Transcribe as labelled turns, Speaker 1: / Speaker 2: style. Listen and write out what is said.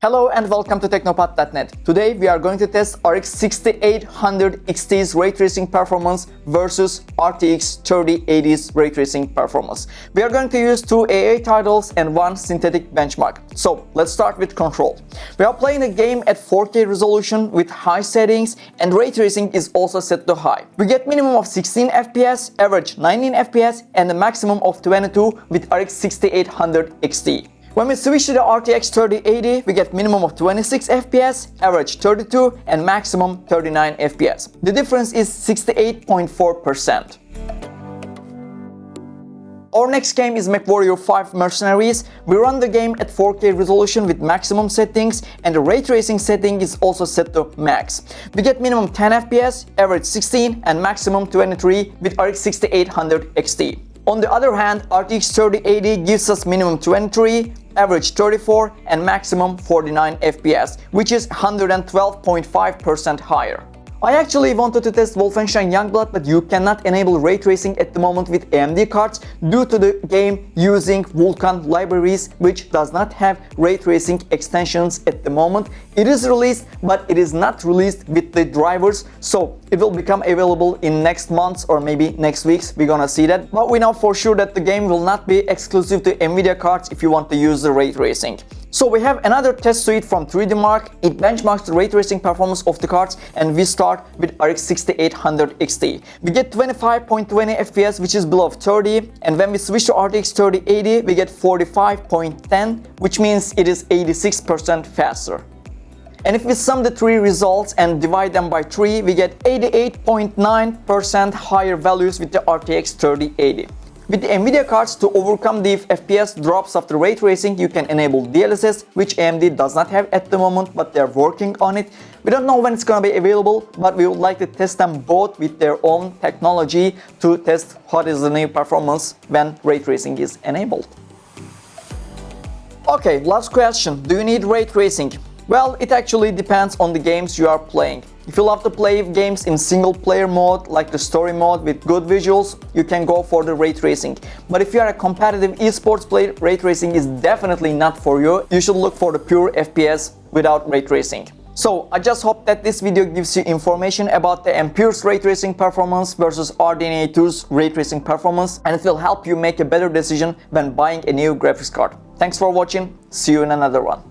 Speaker 1: Hello and welcome to Technopat.net. Today we are going to test RX 6800 XT's ray tracing performance versus RTX 3080's ray tracing performance. We are going to use two AA titles and one synthetic benchmark. So let's start with control. We are playing a game at 4K resolution with high settings and ray tracing is also set to high. We get minimum of 16 FPS, average 19 FPS and a maximum of 22 with RX 6800 XT. When we switch to the RTX 3080, we get minimum of 26 FPS, average 32 and maximum 39 FPS. The difference is 68.4%. Our next game is MechWarrior 5 Mercenaries. We run the game at 4K resolution with maximum settings and the ray tracing setting is also set to max. We get minimum 10 FPS, average 16 and maximum 23 with RX 6800 XT. On the other hand, RTX 3080 gives us minimum 23, average 34 and maximum 49 FPS, which is 112.5% higher. I actually wanted to test Wolfenstein Youngblood, but you cannot enable ray tracing at the moment with AMD cards due to the game using Vulkan libraries, which does not have ray tracing extensions at the moment. It is released, but it is not released with the drivers, so it will become available in next months or maybe next weeks. We're gonna see that. But we know for sure that the game will not be exclusive to Nvidia cards if you want to use the ray tracing. So we have another test suite from 3D Mark. It benchmarks the ray tracing performance of the cards and we start with RX 6800 XT. We get 25.20 FPS, which is below 30, and when we switch to RTX 3080 we get 45.10, which means it is 86% faster. And if we sum the three results and divide them by 3, we get 88.9% higher values with the RTX 3080. With the Nvidia cards, to overcome the FPS drops of the ray tracing, you can enable DLSS, which AMD does not have at the moment, but they're working on it. We don't know when it's gonna be available, but we would like to test them both with their own technology to test what is the new performance when ray tracing is enabled. Okay, last question. Do you need ray tracing? Well, it actually depends on the games you are playing. If you love to play games in single player mode, like the story mode with good visuals, you can go for the ray tracing. But if you are a competitive esports player, ray tracing is definitely not for you. You should look for the pure FPS without ray tracing. So I just hope that this video gives you information about the Ampere's ray tracing performance versus RDNA 2's ray tracing performance, and it will help you make a better decision when buying a new graphics card. Thanks for watching. See you in another one.